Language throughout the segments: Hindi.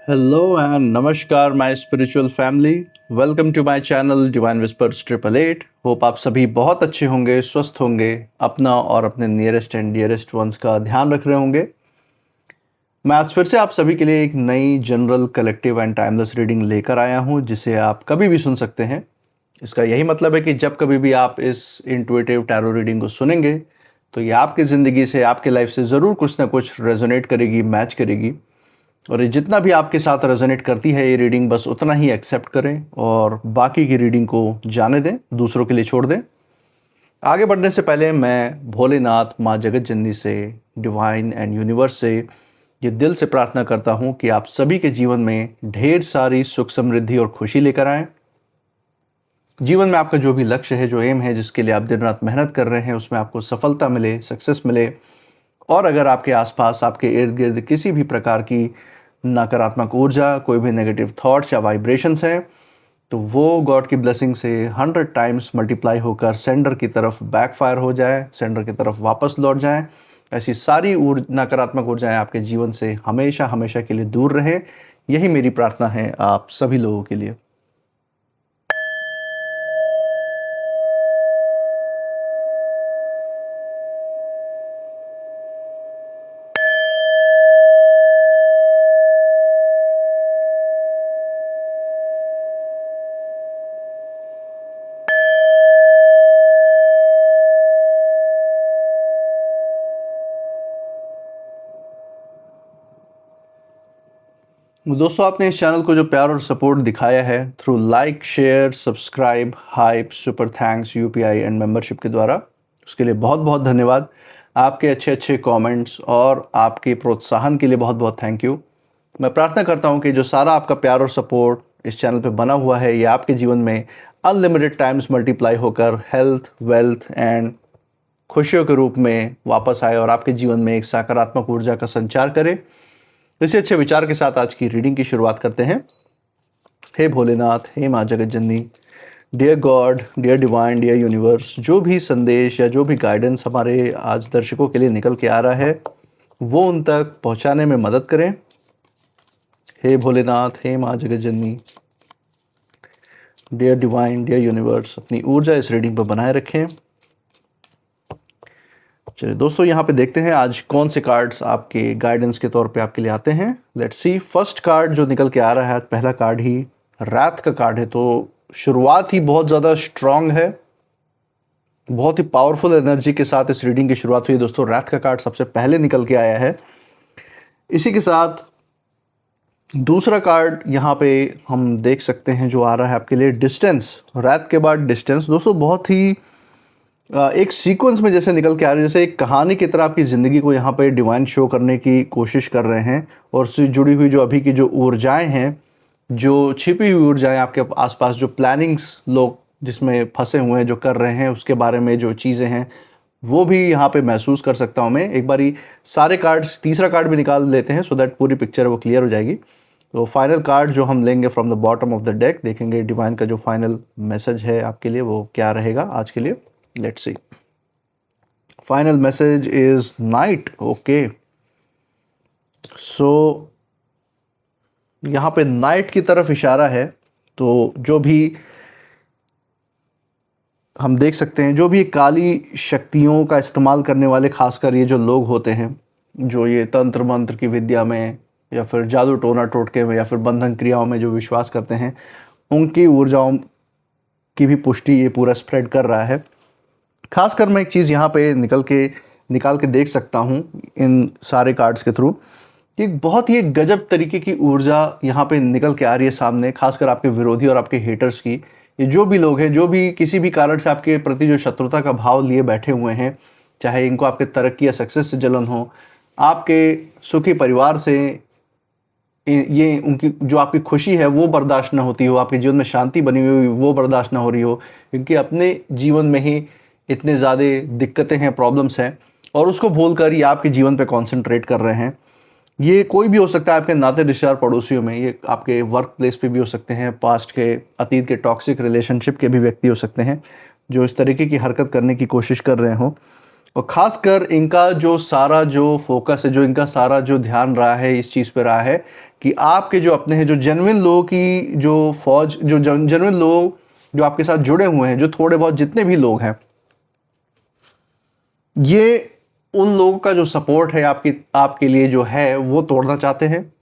Hello and namaskar my spiritual family. Welcome to my channel Divine Whispers 888. Hope आप सभी बहुत अच्छे होंगे, स्वस्थ होंगे, अपना और अपने नियरेस्ट एंड डियरेस्ट वंस का ध्यान रख रहे होंगे। मैं आज फिर से आप सभी के लिए एक नई general collective and timeless reading लेकर आया हूं, जिसे आप कभी भी सुन सकते हैं। इसका यही मतलब है कि जब कभी भी आप इस इंट्यूटिव टैरो रीडिंग को सुनेंगे तो ये आपकी ज़िंदगी से, आपके लाइफ से ज़रूर कुछ ना कुछ रेजोनेट करेगी, मैच करेगी। और ये जितना भी आपके साथ रेजोनेट करती है ये रीडिंग, बस उतना ही एक्सेप्ट करें और बाकी की रीडिंग को जाने दें, दूसरों के लिए छोड़ दें। आगे बढ़ने से पहले मैं भोलेनाथ, माँ जगत जननी से, डिवाइन एंड यूनिवर्स से ये दिल से प्रार्थना करता हूँ कि आप सभी के जीवन में ढेर सारी सुख, समृद्धि और खुशी लेकर आएँ। जीवन में आपका जो भी लक्ष्य है, जो एम है, जिसके लिए आप दिन रात मेहनत कर रहे हैं, उसमें आपको सफलता मिले, सक्सेस मिले। और अगर आपके आसपास, आपके इर्द गिर्द किसी भी प्रकार की नकारात्मक ऊर्जा, कोई भी नेगेटिव थॉट्स या वाइब्रेशंस हैं, तो वो गॉड की ब्लेसिंग से 100 टाइम्स मल्टीप्लाई होकर सेंडर की तरफ बैकफायर हो जाए, सेंडर की तरफ वापस लौट जाएं। ऐसी सारी नकारात्मक ऊर्जाएं आपके जीवन से हमेशा हमेशा के लिए दूर रहें। यही मेरी प्रार्थना है आप सभी लोगों के लिए। दोस्तों, आपने इस चैनल को जो प्यार और सपोर्ट दिखाया है through like, share, subscribe, hype, super thanks, UPI and membership के द्वारा, उसके लिए बहुत बहुत धन्यवाद। आपके अच्छे अच्छे कमेंट्स और आपके प्रोत्साहन के लिए बहुत बहुत थैंक यू। मैं प्रार्थना करता हूं कि जो सारा आपका प्यार और सपोर्ट इस चैनल पे बना हुआ है, ये आपके जीवन में अनलिमिटेड टाइम्स मल्टीप्लाई होकर हेल्थ, वेल्थ एंड खुशियों के रूप में वापस आए और आपके जीवन में एक सकारात्मक ऊर्जा का संचार करे। इसी अच्छे विचार के साथ आज की रीडिंग की शुरुआत करते हैं। हे भोलेनाथ, हे माँ जगत जननी, dear God, dear divine, dear universe, जो भी संदेश या जो भी गाइडेंस हमारे आज दर्शकों के लिए निकल के आ रहा है वो उन तक पहुंचाने में मदद करें। हे भोलेनाथ, हे माँ जगत जननी, डियर डिवाइन, डियर यूनिवर्स, अपनी ऊर्जा इस रीडिंग पर बनाए रखें। चलिए दोस्तों, यहाँ पे देखते हैं आज कौन से कार्ड्स आपके गाइडेंस के तौर पे आपके लिए आते हैं। Let's see. फर्स्ट कार्ड जो निकल के आ रहा है, पहला कार्ड ही रात का कार्ड है, तो शुरुआत ही बहुत ज़्यादा स्ट्रांग है, बहुत ही पावरफुल एनर्जी के साथ इस रीडिंग की शुरुआत हुई। दोस्तों, रात का कार्ड सबसे पहले निकल के आया है। इसी के साथ दूसरा कार्ड यहाँ पे हम देख सकते हैं जो आ रहा है आपके लिए, डिस्टेंस। रात के बाद डिस्टेंस दोस्तों बहुत ही एक सीक्वेंस में जैसे निकल के आ रही है, जैसे एक कहानी की तरह आपकी ज़िंदगी को यहाँ पे डिवाइन शो करने की कोशिश कर रहे हैं। और उससे जुड़ी हुई जो अभी की जो ऊर्जाएं हैं, जो छिपी हुई ऊर्जाएं आपके आसपास, जो प्लानिंग्स लोग जिसमें फंसे हुए हैं, जो कर रहे हैं, उसके बारे में जो चीज़ें हैं वो भी यहाँ पे महसूस कर सकता हूँ मैं। एक बारी सारे कार्ड्स, तीसरा कार्ड भी निकाल लेते हैं सो दैट पूरी पिक्चर वो क्लियर हो जाएगी। तो फाइनल कार्ड जो हम लेंगे from the bottom of the deck, देखेंगे डिवाइन का जो फाइनल मैसेज है आपके लिए वो क्या रहेगा आज के लिए। Let's see. Final message is night. Okay. So यहाँ पे नाइट की तरफ इशारा है। तो जो भी हम देख सकते हैं, जो भी काली शक्तियों का इस्तेमाल करने वाले, खासकर ये जो लोग होते हैं जो ये तंत्र मंत्र की विद्या में या फिर जादू टोना टोटके में या फिर बंधन क्रियाओं में जो विश्वास करते हैं, उनकी ऊर्जाओं की भी पुष्टि ये पूरा स्प्रेड कर रहा है। खासकर मैं एक चीज़ यहाँ पे निकाल के देख सकता हूँ इन सारे कार्ड्स के थ्रू, एक बहुत ही गजब तरीके की ऊर्जा यहाँ पे निकल के आ रही है सामने, खासकर आपके विरोधी और आपके हेटर्स की। ये जो भी लोग हैं, जो भी किसी भी कारण से आपके प्रति जो शत्रुता का भाव लिए बैठे हुए हैं, चाहे इनको आपके तरक्की या सक्सेस से जलन हो, आपके सुखी परिवार से ये उनकी जो आपकी खुशी है वो बर्दाश्त ना होती हो, आपके जीवन में शांति बनी हुई वो बर्दाश्त ना हो रही हो, क्योंकि अपने जीवन में ही इतने ज़्यादा दिक्कतें हैं, प्रॉब्लम्स हैं, और उसको भूलकर ये आपके जीवन पे कंसंट्रेट कर रहे हैं। ये कोई भी हो सकता है, आपके नाते रिश्तेदार, पड़ोसियों में, ये आपके वर्क प्लेस पे भी हो सकते हैं, पास्ट के, अतीत के टॉक्सिक रिलेशनशिप के भी व्यक्ति हो सकते हैं जो इस तरीके की हरकत करने की कोशिश कर रहे हो। और ख़ासकर इनका जो सारा जो फोकस है, जो इनका सारा जो ध्यान रहा है इस चीज़ पे रहा है कि आपके जो अपने हैं, जो जेन्युइन लोगों की जो फौज, जो जेन्युइन लोग जो आपके साथ जुड़े हुए हैं, जो थोड़े बहुत जितने भी लोग हैं, ये उन लोगों का जो सपोर्ट है आपके लिए जो है वो तोड़ना चाहते हैं,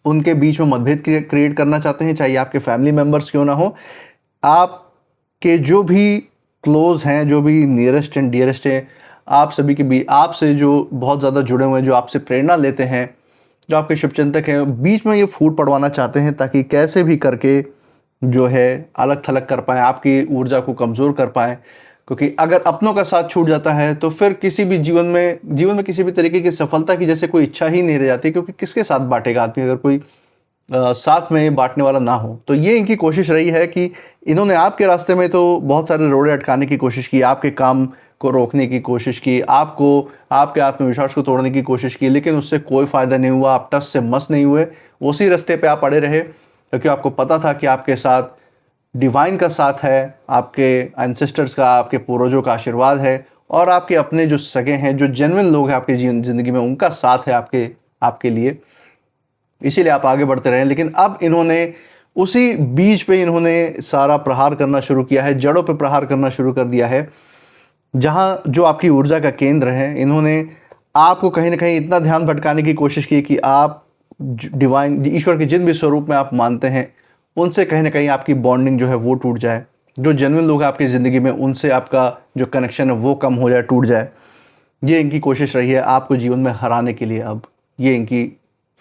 उनके बीच में मतभेद क्रिएट करना चाहते हैं, चाहे आपके फैमिली मेम्बर्स क्यों ना हो। आपके जो भी क्लोज हैं, जो भी नियरेस्ट एंड डियरेस्ट हैं, आप सभी के बीच, आपसे जो बहुत ज़्यादा जुड़े हुए हैं, जो आपसे प्रेरणा लेते हैं, जो आपके शुभचिंतक हैं, बीच में ये फूट पड़वाना चाहते हैं ताकि कैसे भी करके जो है अलग थलग कर पाएँ, आपकी ऊर्जा को कमज़ोर कर पाएँ। क्योंकि अगर अपनों का साथ छूट जाता है तो फिर किसी भी जीवन में किसी भी तरीके की सफलता की जैसे कोई इच्छा ही नहीं रह जाती, क्योंकि किसके साथ बांटेगा आदमी अगर कोई साथ में बांटने वाला ना हो। तो ये इनकी कोशिश रही है कि इन्होंने आपके रास्ते में तो बहुत सारे रोड़े अटकाने की कोशिश की, आपके काम को रोकने की कोशिश की, आपके आत्मविश्वास को तोड़ने की कोशिश की, लेकिन उससे कोई फ़ायदा नहीं हुआ। आप टस से मस नहीं हुए, उसी रास्ते पे आप अड़े रहे, क्योंकि आपको पता था कि आपके साथ डिवाइन का साथ है, आपके एंसेस्टर्स का, आपके पूर्वजों का आशीर्वाद है, और आपके अपने जो सगे हैं, जो जेन्युइन लोग हैं आपके ज़िंदगी में, उनका साथ है आपके लिए। इसीलिए आप आगे बढ़ते रहे। लेकिन अब इन्होंने उसी बीज पे इन्होंने सारा प्रहार करना शुरू किया है, जड़ों पे प्रहार करना शुरू कर दिया है, जहाँ जो आपकी ऊर्जा का केंद्र है। इन्होंने आपको कहीं ना कहीं इतना ध्यान भटकाने की कोशिश की कि आप डिवाइन, ईश्वर के जिन भी स्वरूप में आप मानते हैं, उनसे कहीं ना कहीं आपकी बॉन्डिंग जो है वो टूट जाए। जो जेन्युइन लोग हैं आपकी ज़िंदगी में, उनसे आपका जो कनेक्शन है वो कम हो जाए, टूट जाए। ये इनकी कोशिश रही है आपको जीवन में हराने के लिए। अब ये इनकी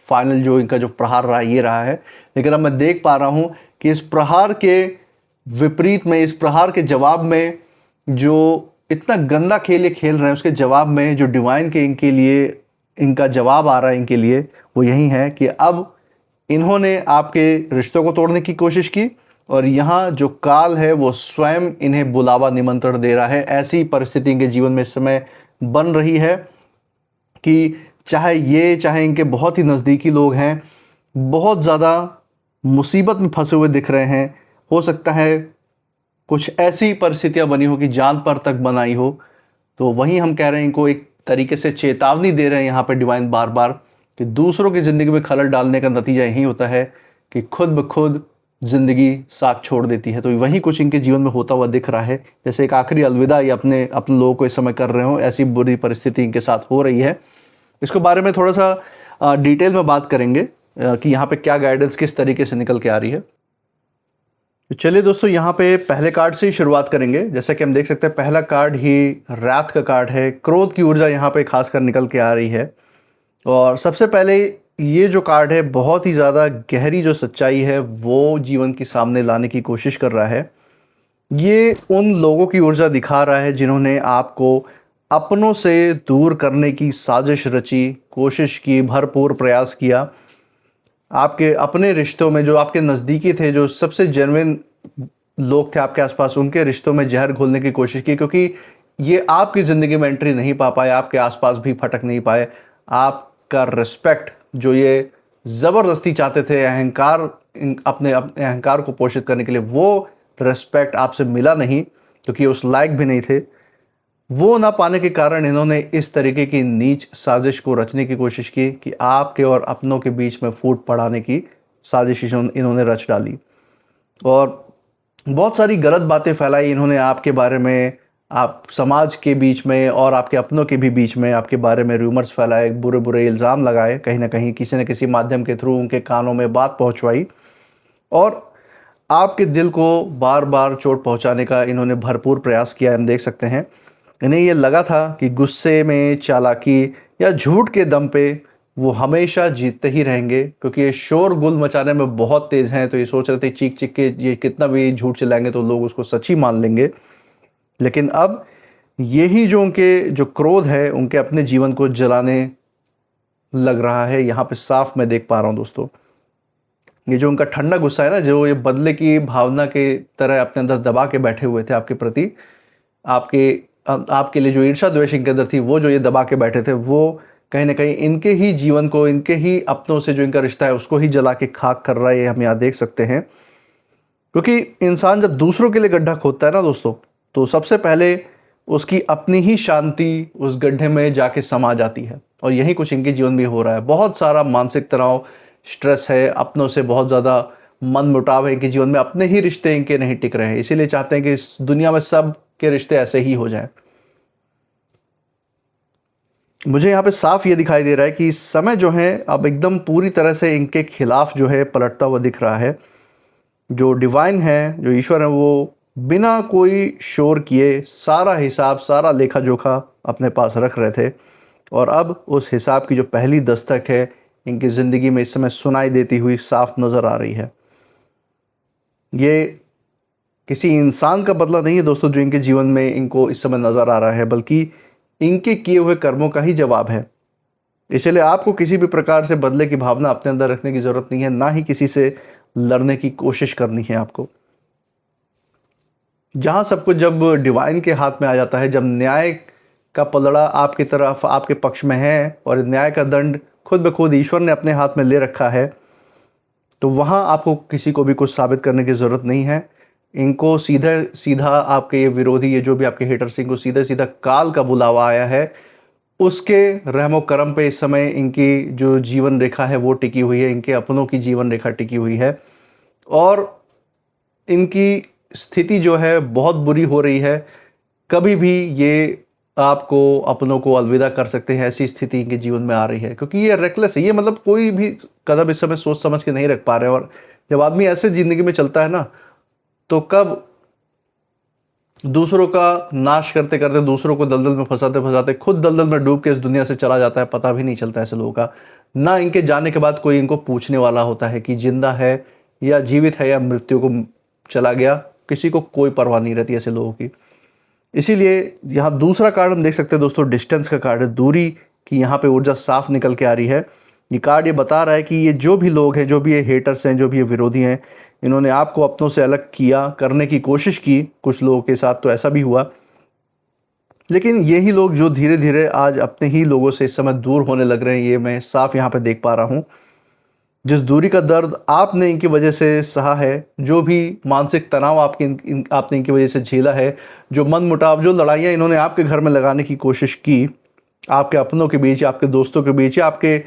फाइनल जो इनका जो प्रहार रहा ये रहा है। लेकिन अब मैं देख पा रहा हूँ कि इस प्रहार के विपरीत में, इस प्रहार के जवाब में, जो इतना गंदा खेल ये खेल रहे हैं, उसके जवाब में जो डिवाइन के इनके लिए इनका जवाब आ रहा है इनके लिए, वो यही है कि अब इन्होंने आपके रिश्तों को तोड़ने की कोशिश की, और यहाँ जो काल है वो स्वयं इन्हें बुलावा, निमंत्रण दे रहा है। ऐसी परिस्थिति इनके जीवन में इस समय बन रही है कि चाहे इनके बहुत ही नज़दीकी लोग हैं, बहुत ज़्यादा मुसीबत में फंसे हुए दिख रहे हैं। हो सकता है कुछ ऐसी परिस्थितियाँ बनी हो कि जान पर तक बनाई हो। तो वहीं हम कह रहे हैं, इनको एक तरीके से चेतावनी दे रहे हैं यहाँ पे डिवाइन बार बार, कि दूसरों की ज़िंदगी में खलल डालने का नतीजा यही होता है कि खुद ब खुद ज़िंदगी साथ छोड़ देती है। तो वही कुछ इनके जीवन में होता हुआ दिख रहा है, जैसे एक आखिरी अलविदा ये अपने लोगों को इस समय कर रहे हो। ऐसी बुरी परिस्थिति इनके साथ हो रही है। इसके बारे में थोड़ा सा डिटेल में बात करेंगे कि यहाँ पे क्या गाइडेंस किस तरीके से निकल के आ रही है। तो चलिए दोस्तों, यहाँ पे पहले कार्ड से ही शुरुआत करेंगे। जैसा कि हम देख सकते हैं, पहला कार्ड ही रात का कार्ड है। क्रोध की ऊर्जा यहाँ पे खासकर निकल के आ रही है। और सबसे पहले ये जो कार्ड है, बहुत ही ज़्यादा गहरी जो सच्चाई है वो जीवन के सामने लाने की कोशिश कर रहा है। ये उन लोगों की ऊर्जा दिखा रहा है जिन्होंने आपको अपनों से दूर करने की साजिश रची, कोशिश की, भरपूर प्रयास किया। आपके अपने रिश्तों में, जो आपके नज़दीकी थे, जो सबसे जेन्युइन लोग थे आपके आसपास, उनके रिश्तों में जहर घोलने की कोशिश की, क्योंकि ये आपकी ज़िंदगी में एंट्री नहीं पा पाए, आपके आसपास भी फटक नहीं पाए। आपका रिस्पेक्ट जो ये ज़बरदस्ती चाहते थे, अपने अहंकार को पोषित करने के लिए, वो रिस्पेक्ट आपसे मिला नहीं, क्योंकि उस लायक भी नहीं थे। वो ना पाने के कारण इन्होंने इस तरीके की नीच साजिश को रचने की कोशिश की कि आपके और अपनों के बीच में फूट पड़ाने की साजिश इन्होंने रच डाली, और बहुत सारी गलत बातें फैलाई इन्होंने आपके बारे में, आप समाज के बीच में और आपके अपनों के भी बीच में आपके बारे में रूमर्स फैलाए, बुरे बुरे इल्ज़ाम लगाए, कहीं ना कहीं किसी न किसी माध्यम के थ्रू उनके कानों में बात पहुंचवाई, और आपके दिल को बार बार चोट पहुंचाने का इन्होंने भरपूर प्रयास किया। हम देख सकते हैं, इन्हें ये लगा था कि गुस्से में, चालाकी या झूठ के दम पे वो हमेशा जीतते ही रहेंगे, क्योंकि ये शोरगुल मचाने में बहुत तेज़ हैं। तो ये सोच रहे थे चीख चीख के ये कितना भी झूठ चिल्लाएंगे तो लोग उसको सच ही मान लेंगे। लेकिन अब यही जो उनके जो क्रोध है, उनके अपने जीवन को जलाने लग रहा है। यहाँ पे साफ मैं देख पा रहा हूँ दोस्तों, ये जो उनका ठंडा गुस्सा है ना, जो ये बदले की भावना के तरह अपने अंदर दबा के बैठे हुए थे आपके प्रति, आपके लिए जो ईर्ष्या द्वेष इनके अंदर थी, वो जो ये दबा के बैठे थे, वो कहीं ना कहीं इनके ही जीवन को, इनके ही अपनों से जो इनका रिश्ता है उसको ही जला के खाक कर रहा है। ये हम यहाँ देख सकते हैं, क्योंकि इंसान जब दूसरों के लिए गड्ढा खोदता है ना दोस्तों, तो सबसे पहले उसकी अपनी ही शांति उस गड्ढे में जाके समा जाती है। और यही कुछ इनके जीवन में हो रहा है। बहुत सारा मानसिक तनाव, स्ट्रेस है, अपनों से बहुत ज़्यादा मन मुटाव है इनके जीवन में, अपने ही रिश्ते इनके नहीं टिक रहे हैं, इसीलिए चाहते हैं कि इस दुनिया में सब के रिश्ते ऐसे ही हो जाएं। मुझे यहाँ पे साफ ये दिखाई दे रहा है कि इस समय जो है अब एकदम पूरी तरह से इनके खिलाफ जो है पलटता हुआ दिख रहा है। जो डिवाइन है, जो ईश्वर है, वो बिना कोई शोर किए सारा हिसाब, सारा लेखा जोखा अपने पास रख रहे थे, और अब उस हिसाब की जो पहली दस्तक है इनकी ज़िंदगी में इस समय सुनाई देती हुई साफ नज़र आ रही है। ये किसी इंसान का बदला नहीं है दोस्तों जो इनके जीवन में इनको इस समय नज़र आ रहा है, बल्कि इनके किए हुए कर्मों का ही जवाब है। इसलिए आपको किसी भी प्रकार से बदले की भावना अपने अंदर रखने की ज़रूरत नहीं है, ना ही किसी से लड़ने की कोशिश करनी है आपको। जहाँ सब कुछ जब डिवाइन के हाथ में आ जाता है, जब न्याय का पलड़ा आपकी तरफ, आपके पक्ष में है, और न्याय का दंड खुद ब खुद ईश्वर ने अपने हाथ में ले रखा है, तो वहाँ आपको किसी को भी कुछ साबित करने की ज़रूरत नहीं है। इनको सीधा सीधा आपके ये विरोधी, ये जो भी आपके हेटर्स, इनको सीधा सीधा काल का बुलावा आया है। उसके रहमो करम पे इस समय इनकी जो जीवन रेखा है वो टिकी हुई है, इनके अपनों की जीवन रेखा टिकी हुई है, और इनकी स्थिति जो है बहुत बुरी हो रही है। कभी भी ये आपको, अपनों को अलविदा कर सकते हैं, ऐसी स्थिति इनके जीवन में आ रही है, क्योंकि ये रेकलेस है। ये मतलब कोई भी कदम इस समय सोच समझ के नहीं रख पा रहे हैं। और जब आदमी ऐसे ज़िंदगी में चलता है ना, तो कब दूसरों का नाश करते करते, दूसरों को दलदल में फंसाते फंसाते खुद दलदल में डूब के इस दुनिया से चला जाता है, पता भी नहीं चलता ऐसे लोगों का। ना इनके जाने के बाद कोई इनको पूछने वाला होता है कि जिंदा है या जीवित है या मृत्यु को चला गया, किसी को कोई परवाह नहीं रहती ऐसे लोगों की। इसीलिए यहाँ दूसरा कार्ड हम देख सकते हैं दोस्तों, डिस्टेंस का कार्ड है, दूरी की यहाँ पे ऊर्जा साफ निकल के आ रही है। ये कार्ड ये बता रहा है कि ये जो भी लोग हैं, जो भी ये हेटर्स हैं, जो भी ये विरोधी हैं, इन्होंने आपको अपनों से अलग किया, करने की कोशिश की। कुछ लोगों के साथ तो ऐसा भी हुआ, लेकिन यही लोग जो धीरे धीरे आज अपने ही लोगों से इस समय दूर होने लग रहे हैं, ये मैं साफ यहाँ पे देख पा रहा हूँ। जिस दूरी का दर्द आपने इनकी वजह से सहा है, जो भी मानसिक तनाव आपने इनकी वजह से झेला है, जो मन मुटाव, जो लड़ाइयाँ इन्होंने आपके घर में लगाने की कोशिश की, आपके अपनों के बीच, आपके दोस्तों के बीच, या आपके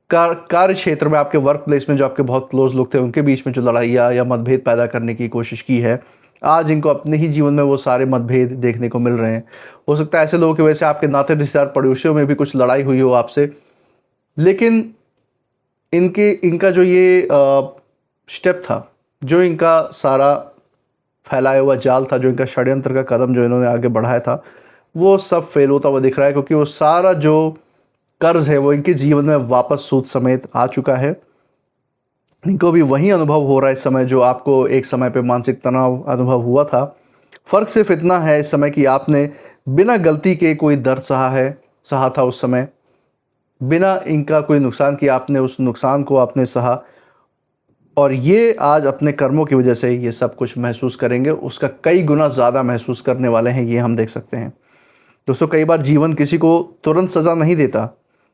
कार्य क्षेत्र में, आपके वर्क प्लेस में जो आपके बहुत क्लोज लोग थे उनके बीच में जो लड़ाइयाँ या मतभेद पैदा करने की कोशिश की है, आज इनको अपने ही जीवन में वो सारे मतभेद देखने को मिल रहे हैं। हो सकता है ऐसे लोगों की वजह से आपके नाते रिश्तेदार, पड़ोसियों में भी कुछ लड़ाई हुई हो आपसे, लेकिन इनका जो ये स्टेप था, जो इनका सारा फैलाया हुआ जाल था, जो इनका षड्यंत्र का कदम जो इन्होंने आगे बढ़ाया था, वो सब फेल होता हुआ दिख रहा है, क्योंकि वो सारा जो कर्ज है वो इनके जीवन में वापस सूद समेत आ चुका है। इनको भी वही अनुभव हो रहा है इस समय जो आपको एक समय पे मानसिक तनाव अनुभव हुआ था। फ़र्क सिर्फ इतना है इस समय कि आपने बिना गलती के कोई दर्द सहा था उस समय, बिना इनका कोई नुकसान किया आपने उस नुकसान को आपने सहा, और ये आज अपने कर्मों की वजह से ये सब कुछ महसूस करेंगे, उसका कई गुना ज़्यादा महसूस करने वाले हैं, ये हम देख सकते हैं दोस्तों। कई बार जीवन किसी को तुरंत सज़ा नहीं देता,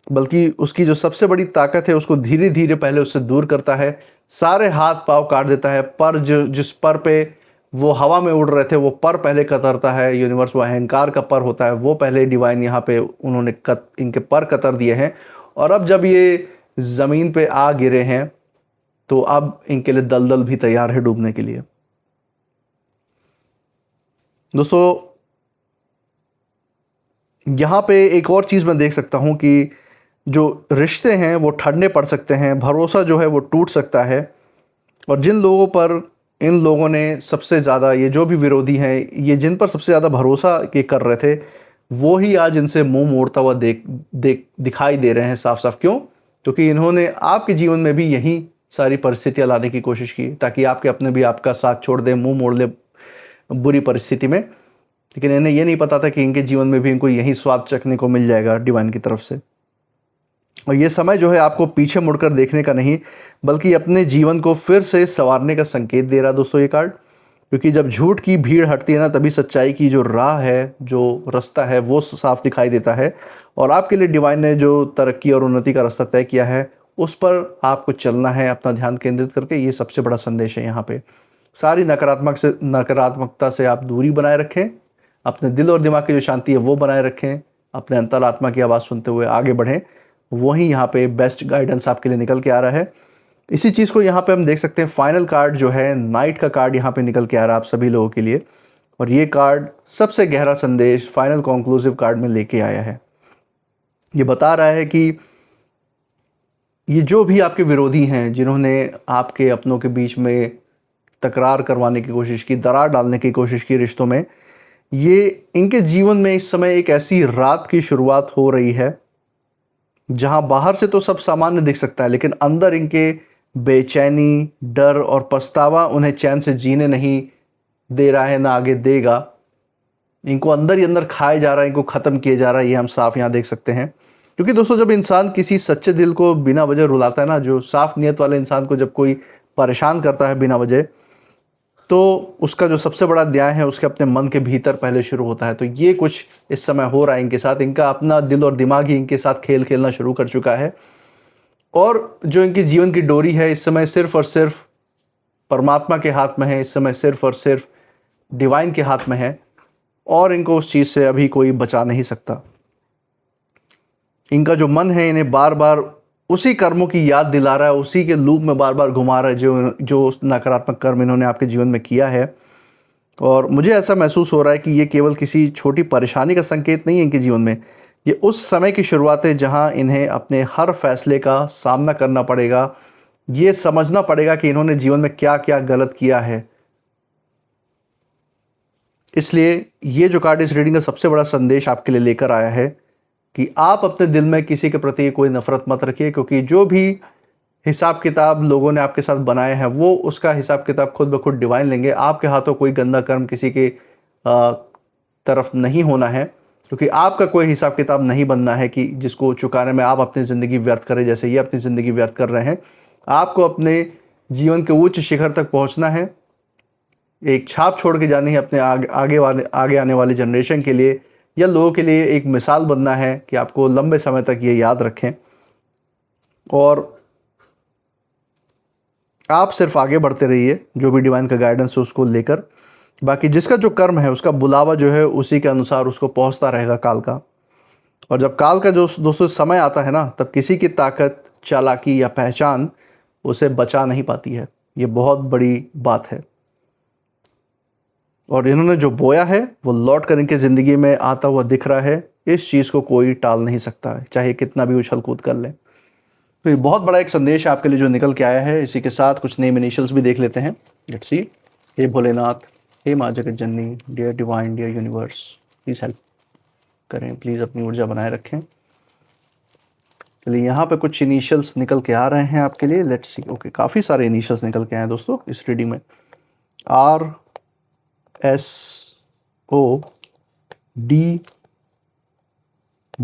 बल्कि उसकी जो सबसे बड़ी ताकत है उसको धीरे धीरे पहले उससे दूर करता है, सारे हाथ पाँव काट देता है। पर जिस पर पे वो हवा में उड़ रहे थे वो पर पहले कतरता है, यूनिवर्स, वो अहंकार का पर होता है, वो पहले डिवाइन यहाँ पे उन्होंने इनके पर कतर दिए हैं। और अब जब ये ज़मीन पे आ गिरे हैं तो अब इनके लिए दलदल भी तैयार है डूबने के लिए। दोस्तों यहाँ पे एक और चीज़ मैं देख सकता हूँ कि जो रिश्ते हैं वो ठंडे पड़ सकते हैं, भरोसा जो है वो टूट सकता है, और जिन लोगों पर इन लोगों ने सबसे ज़्यादा, ये जो भी विरोधी हैं, ये जिन पर सबसे ज़्यादा भरोसा के कर रहे थे, वो ही आज इनसे मुंह मोड़ता हुआ दिखाई दे रहे हैं साफ साफ। क्यों? क्योंकि इन्होंने आपके जीवन में भी यही सारी परिस्थितियाँ लाने की कोशिश की ताकि आपके अपने भी आपका साथ छोड़ दें, मुँह मोड़ ले बुरी परिस्थिति में। लेकिन इन्हें ये नहीं पता था कि इनके जीवन में भी इनको यही स्वाद चखने को मिल जाएगा डिवाइन की तरफ से। और ये समय जो है आपको पीछे मुड़कर देखने का नहीं, बल्कि अपने जीवन को फिर से संवारने का संकेत दे रहा है दोस्तों ये कार्ड। क्योंकि जब झूठ की भीड़ हटती है ना, तभी सच्चाई की जो राह है, जो रास्ता है, वो साफ दिखाई देता है। और आपके लिए डिवाइन ने जो तरक्की और उन्नति का रास्ता तय किया है, उस पर आपको चलना है अपना ध्यान केंद्रित करके। ये सबसे बड़ा संदेश है यहाँ पे। सारी नकारात्मकता से आप दूरी बनाए रखें, अपने दिल और दिमाग की जो शांति है वो बनाए रखें, अपने अंतरात्मा की आवाज़ सुनते हुए आगे बढ़ें। वही यहाँ पे बेस्ट गाइडेंस आपके लिए निकल के आ रहा है। इसी चीज़ को यहाँ पे हम देख सकते हैं। फाइनल कार्ड जो है नाइट का कार्ड यहाँ पे निकल के आ रहा है आप सभी लोगों के लिए, और ये कार्ड सबसे गहरा संदेश फाइनल कंक्लूसिव कार्ड में लेके आया है। ये बता रहा है कि ये जो भी आपके विरोधी हैं, जिन्होंने आपके अपनों के बीच में तकरार करवाने की कोशिश की, दरार डालने की कोशिश की रिश्तों में, ये इनके जीवन में इस समय एक ऐसी रात की शुरुआत हो रही है जहां बाहर से तो सब सामान्य दिख सकता है, लेकिन अंदर इनके बेचैनी, डर और पछतावा उन्हें चैन से जीने नहीं दे रहा है, ना आगे देगा। इनको अंदर ही अंदर खाया जा रहा है, इनको ख़त्म किया जा रहा है, ये हम साफ यहाँ देख सकते हैं। क्योंकि दोस्तों जब इंसान किसी सच्चे दिल को बिना वजह रुलाता है ना, जो साफ नियत वाले इंसान को जब कोई परेशान करता है बिना वजह, तो उसका जो सबसे बड़ा अध्याय है उसके अपने मन के भीतर पहले शुरू होता है। तो ये कुछ इस समय हो रहा है इनके साथ। इनका अपना दिल और दिमाग ही इनके साथ खेल खेलना शुरू कर चुका है, और जो इनकी जीवन की डोरी है इस समय सिर्फ और सिर्फ परमात्मा के हाथ में है, इस समय सिर्फ और सिर्फ डिवाइन के हाथ में है, और इनको उस चीज़ से अभी कोई बचा नहीं सकता। इनका जो मन है इन्हें बार बार उसी कर्मों की याद दिला रहा है, उसी के लूप में बार बार घुमा रहा है जो नकारात्मक कर्म इन्होंने आपके जीवन में किया है। और मुझे ऐसा महसूस हो रहा है कि ये केवल किसी छोटी परेशानी का संकेत नहीं है इनके जीवन में, ये उस समय की शुरुआत है जहां इन्हें अपने हर फैसले का सामना करना पड़ेगा। ये समझना पड़ेगा कि इन्होंने जीवन में क्या क्या गलत किया है। इसलिए ये जो कार्ड इस रीडिंग का सबसे बड़ा संदेश आपके लिए लेकर आया है कि आप अपने दिल में किसी के प्रति कोई नफरत मत रखिए, क्योंकि जो भी हिसाब किताब लोगों ने आपके साथ बनाया है वो उसका हिसाब किताब खुद ब खुद डिवाइन लेंगे। आपके हाथों कोई गंदा कर्म किसी के तरफ नहीं होना है, क्योंकि आपका कोई हिसाब किताब नहीं बनना है कि जिसको चुकाने में आप अपनी ज़िंदगी व्यर्थ करें, जैसे ये अपनी ज़िंदगी व्यर्थ कर रहे हैं। आपको अपने जीवन के उच्च शिखर तक पहुंचना है, एक छाप छोड़ के जानी है अपने आगे आने वाले जनरेशन के लिए, या लोगों के लिए एक मिसाल बनना है कि आपको लंबे समय तक ये याद रखें। और आप सिर्फ आगे बढ़ते रहिए जो भी डिवाइन का गाइडेंस है उसको लेकर। बाकी जिसका जो कर्म है उसका बुलावा जो है उसी के अनुसार उसको पहुंचता रहेगा काल का। और जब काल का जो दोस्तों समय आता है ना, तब किसी की ताकत, चालाकी या पहचान उसे बचा नहीं पाती है। ये बहुत बड़ी बात है, और इन्होंने जो बोया है वो लौट कर इनके ज़िंदगी में आता हुआ दिख रहा है। इस चीज़ को कोई टाल नहीं सकता है, चाहे कितना भी उछल कूद कर ले। तो ये बहुत बड़ा एक संदेश आपके लिए जो निकल के आया है। इसी के साथ कुछ नेम इनिशियल्स भी देख लेते हैं। Let's see. हे भोलेनाथ, हे माँ जगत जननी, dear divine, dear universe, please help करें, प्लीज़ अपनी ऊर्जा बनाए रखें। चलिए यहाँ पे कुछ इनिशियल्स निकल के आ रहे हैं आपके लिए। Let's see. ओके, काफ़ी सारे इनिशियल्स निकल के आए हैं दोस्तों इस रीडिंग में। R S O D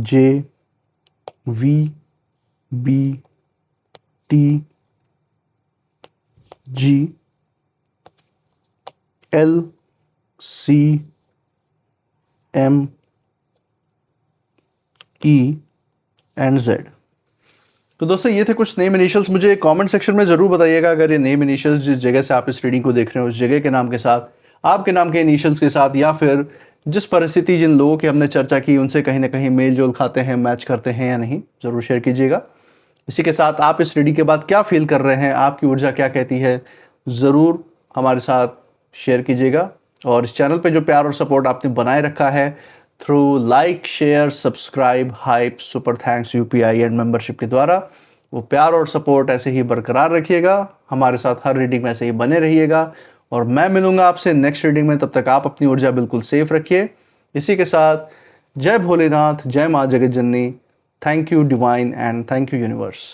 J V B T G L C M E and Z। तो दोस्तों ये थे कुछ नेम इनिशियल्स। मुझे कमेंट सेक्शन में ज़रूर बताइएगा अगर ये नेम इनिशियल्स जिस जगह से आप इस रीडिंग को देख रहे हैं उस जगह के नाम के साथ, आपके नाम के इनिशियल्स के साथ, या फिर जिस परिस्थिति जिन लोगों की हमने चर्चा की उनसे कहीं ना कहीं मेल जोल खाते हैं, मैच करते हैं या नहीं, ज़रूर शेयर कीजिएगा। इसी के साथ आप इस रीडिंग के बाद क्या फील कर रहे हैं, आपकी ऊर्जा क्या कहती है, ज़रूर हमारे साथ शेयर कीजिएगा। और इस चैनल पे जो प्यार और सपोर्ट आपने बनाए रखा है through like, share, subscribe, hype, super thanks, UPI and membership के द्वारा, वो प्यार और सपोर्ट ऐसे ही बरकरार रखिएगा। हमारे साथ हर रीडिंग में ऐसे ही बने रहिएगा, और मैं मिलूंगा आपसे नेक्स्ट रीडिंग में। तब तक आप अपनी ऊर्जा बिल्कुल सेफ रखिए। इसी के साथ जय भोलेनाथ, जय माँ जगत जननी, thank you divine and thank you universe.